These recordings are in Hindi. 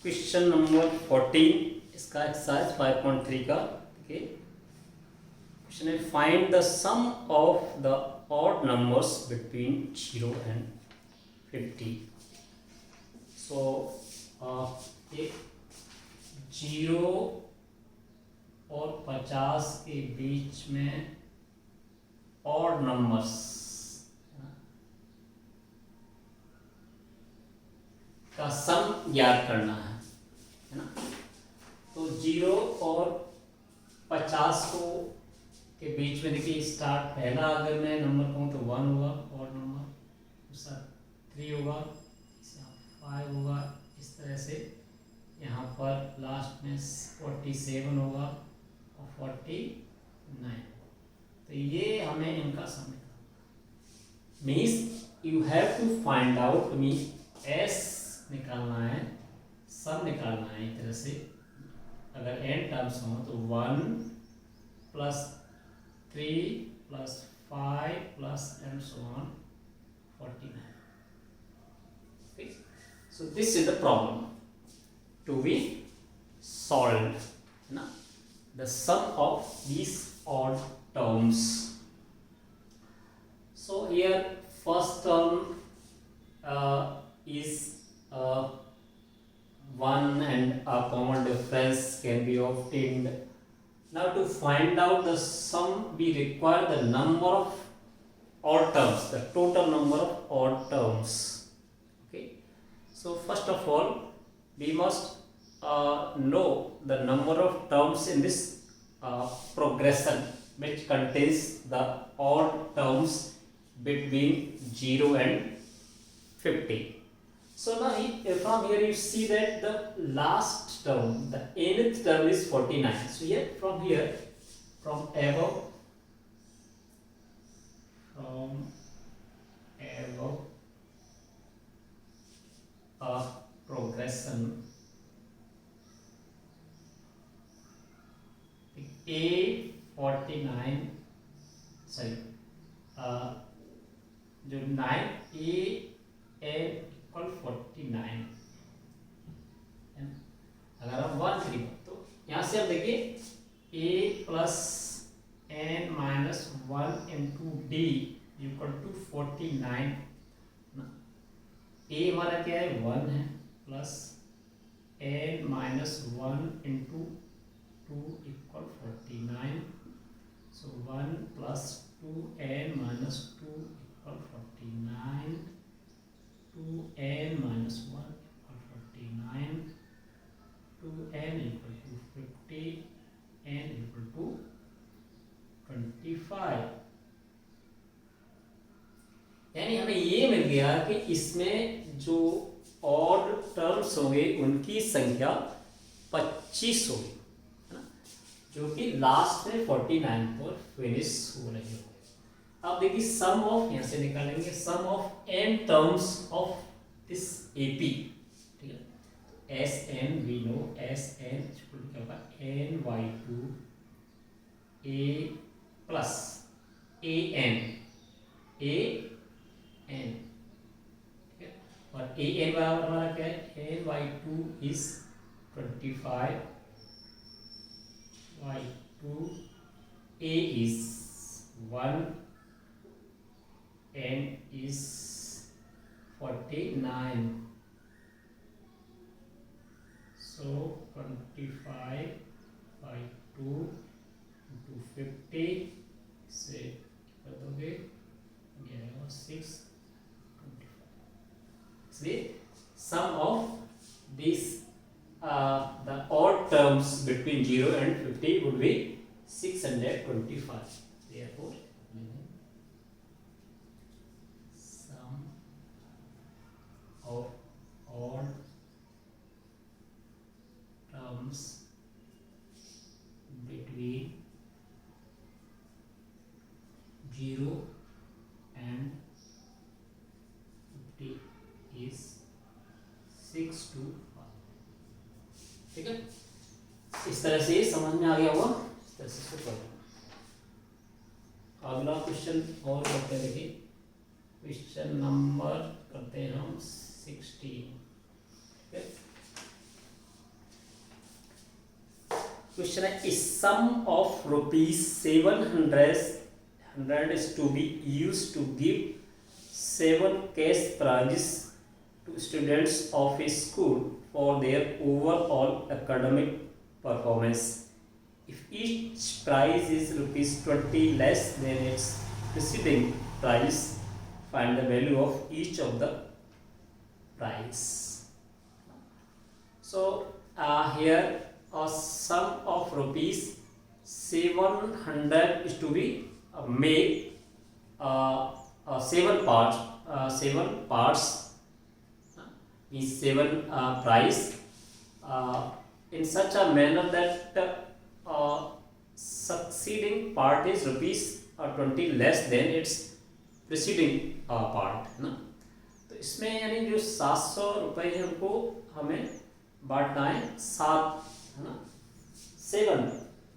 क्वेश्चन नंबर 14 इसका एक्सरसाइज 5.3 का देखिए क्वेश्चन है find the sum of the odd numbers between 0 and 50। So एक 0 और 50 के बीच में ऑड नंबर्स का सम ज्ञात करना है ना। तो 0 और 50 को के बीच में देखिए स्टार्ट पहला अगर मैं नंबर कहूँ तो 1 होगा ऑड नंबर, दूसरा 3 होगा, 5 होगा, इस तरह से यहाँ पर लास्ट में 47 होगा और 49। तो ये हमें इनका सम निकालना means you have to find out means निकालना है, सम निकालना है। एक तरह से अगर n टर्म्स हो तो 1 plus 3 plus 5 plus and so on 49। Okay? So this is the problem to be solved. Na? The sum of these odd terms. So here first term is 1 and a common difference can be obtained. Now to find out the sum we require the number of odd terms, the total number of odd terms. Okay, so first of all we must know the number of terms in this progression which contains the odd terms between 0 and 50. So now from here you see that the last term, the nth term is 49. So here from above a progression A49 sorry जो 9 A 49 अगर हम 1 3 तो यहाँ से आप देखिए a plus n minus 1 into D equal to 49। a हमारा क्या है 1 है plus n minus 1 into 2 equal 49। So 1 plus 2n minus 2 equal 49, 2n minus 1 equal 49, 2n equal to 50, n equal to 25। यानी हमें ये मिल गया कि इसमें जो ऑड टर्म्स होंगे उनकी संख्या 25 होगी, है ना, जो कि लास्ट में 49 पर फिनिश हो रही होगी। अब देखिए सम ऑफ यहाँ से निकालेंगे sum of n terms of this AP, ठीक है। S N we know S N क्या होगा ny2 a plus a n ठीक है। और a n बराबर हमारा क्या है ny2 is 25, y2 a is 1 n is 49, so 25 by 2 into 50 से कर दोगे 6 25। इसलिए sum of these the odd terms between 0 and 50 would be 625। therefore of odd terms between 0 and 50 is 6 to 5। ठीक है, इस तरह से समझ में आ गया होगा, इस तरह से इसको कर लो। अगला क्वेश्चन और करते हैं, देखिए क्वेश्चन नंबर करते हैं हम 16। क्वेश्चन है सम of rupees 700 is to be used to give 7 cash prizes to students of a school for their overall academic performance. If each prize is rupees 20 less than its preceding prize, find the value of each of the prize. So here a sum of rupees 700 is to be made 7 parts. 7 parts is 7 price in such a manner that succeeding part is rupees 20 less than its preceding part है ना। तो इसमें यानी जो 700 रुपये है उनको हमें बांटना है 7 है ना 7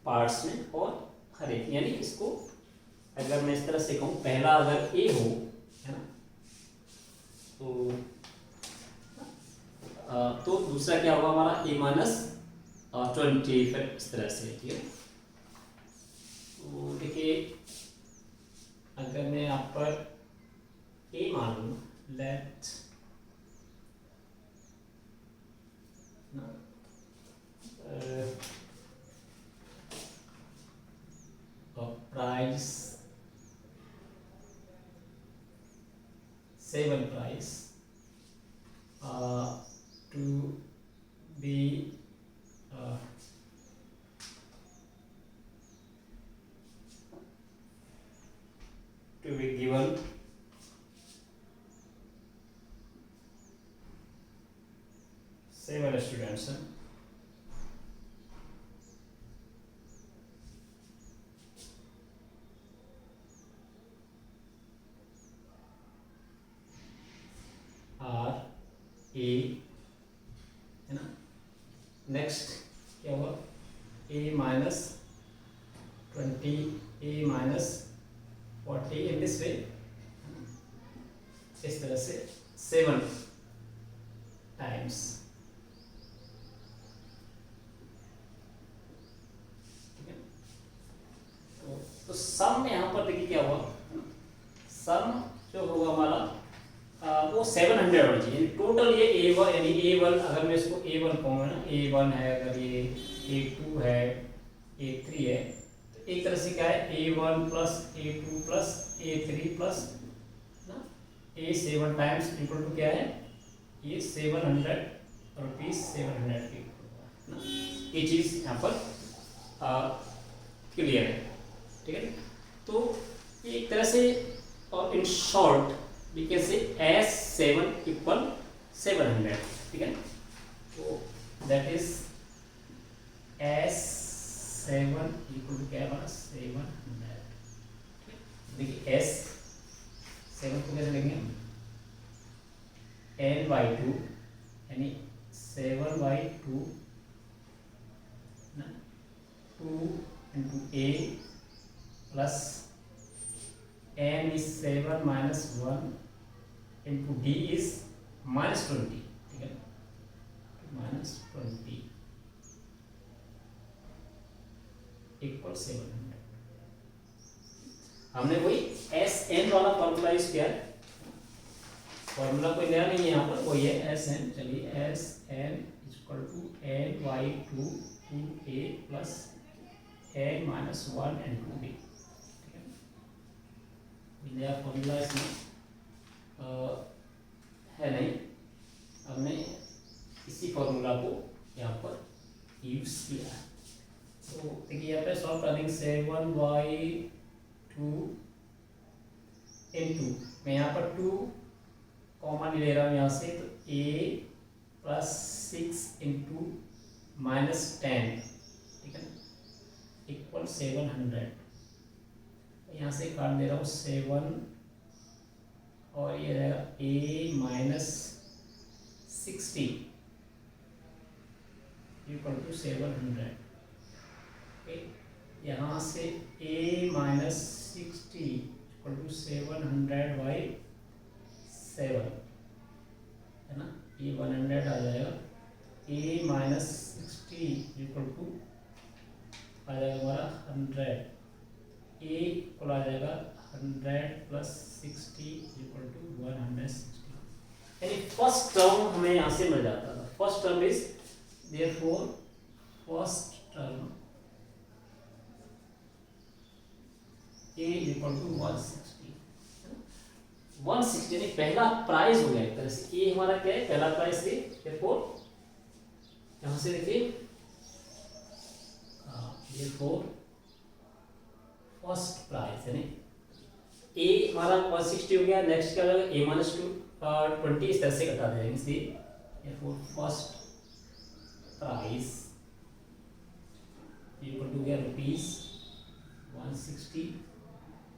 पार्ट्स में और हर एक यानी इसको अगर मैं इस तरह से कहूँ पहला अगर ए हो है ना तो दूसरा क्या होगा हमारा ए माइनस 20 फिर इस तरह से ठीक है। तो देखिए अगर मैं यहाँ पर ए मान लूँ late price 7 price to be given seven students are A है ना। नेक्स्ट क्या हुआ A minus 20 A minus 40 in this way इस तरह से 7 टाइम्स ठीक है। तो सम में यहाँ पर देखिए क्या हुआ सम जो होगा हमारा वो 700 होना चाहिए टोटल ये A1 यानी A1 अगर मैं इसको A1 कहूँगा ना A1 है अगर ये A2 है A3 है तो एक तरह से क्या है A1 plus A2 plus A3 plus ना A7 टाइम्स इक्वल टू क्या है ये 700 रुपीज 700 की ना ये चीज़ यहाँ पर क्लियर है ठीक है। तो एक तरह से और in short we can say S7 equal 700 ठीक है। तो that is S7 equal to क्या हमारा 700 देखिए S7 को कैसे लेंगे n/2 यानी 7/2 ना 2 into A plus n is 7 minus 1 into D is minus 20 ठीक है minus 20 equal 700 हमने वही Sn वाला फॉर्मूला यूज किया फॉर्मूला कोई नया नहीं है यहाँ पर वही है Sn चलिए Sn equal to n/2 2A plus n minus 1 and 2B नया फॉर्मूला इसमें है नहीं हमने इसी फॉर्मूला को यहाँ पर यूज किया है। तो देखिए यहाँ पे सॉल्व करेंगे 7/2 into मैं यहाँ पर 2 कॉमन ले रहा हूँ यहाँ से तो A प्लस 6 into minus 10 ठीक है इक्वल 700 यहाँ से काट दे रहा हूँ 7 और ये रहेगा A माइनस 60 इक्वल टू 700 यहाँ से A माइनस 60 इक्वल टू 700/7 है ना ये 100 आ जाएगा A minus 60 equal to 100 A equal आ जाएगा 100 प्लस 60 इक्वल टू 160, यानी फर्स्ट टर्म हमें यहाँ से मिल जाता था। First term is therefore first term A equal to 160, 160 यानी पहला प्राइस हो गया एक तरह से। ए हमारा क्या है, पहला प्राइस है, देयरफॉर यहाँ से देखिए देयरफॉर फर्स्ट प्राइस यानी ए हमारा 160 हो गया। नेक्स्ट क्या होगा, ए माइनस 20 इस तरह से घटा देंगे, इसलिए therefore first price equal to गया रुपीज 160,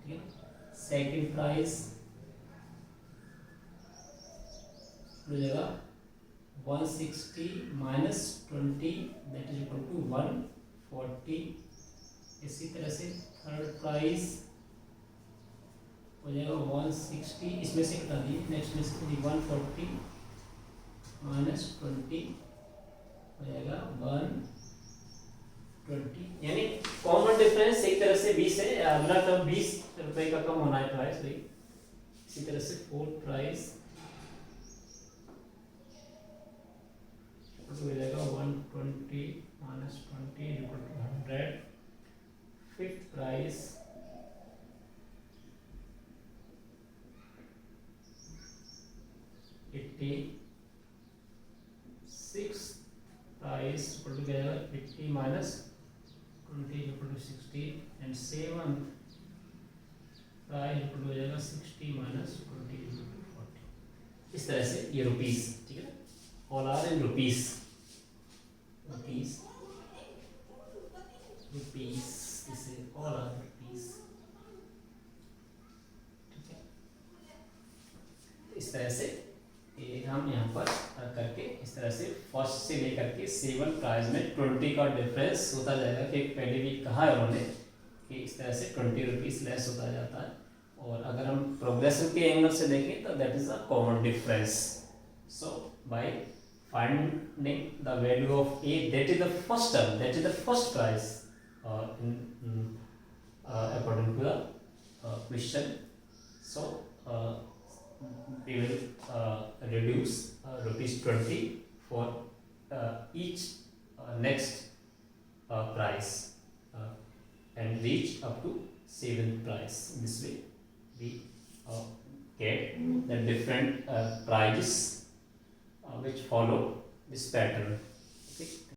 ठीक है। सेकेंड प्राइस हो जाएगा 160 minus 20 that is equal to 140। इसी तरह से थर्ड प्राइस हो जाएगा 160, इसमें से घटा दिए, नेक्स्ट में से 140 माइनस 20 हो जाएगा 120, यानी कॉमन डिफरेंस एक तरह से 20 है, अगला टर्म 20 रुपए का कम होना है प्राइस। इसी तरह से फोर्थ प्राइस हो जाएगा 120 minus 20 equal to 100। Fifth price six price equal to जाएगा 80 minus 20 equal to 60 and seven price equal हो जाएगा 60 माइनस 20 इक्वल टू 40। इस तरह से ये रुपीस, ठीक है, all are in rupees, rupees rupees, इसे ऑल आर रुपीस, ठीक है। इस तरह से ये हम यहाँ पर करके इस तरह से फर्स्ट से लेकर के 7 प्राइस में 20 का डिफरेंस होता जाएगा, कि पहले भी कहा है उन्होंने कि इस तरह से 20 रुपीस लेस होता जाता है। और अगर हम प्रोग्रेसिव के एंगल से देखें तो that is a common difference. So by finding the value of A that is the first term, that is the first price according to the question. So we will reduce rupees 20 for each next price and reach up to 7th price. This way we get the different prices which follow this pattern. Okay.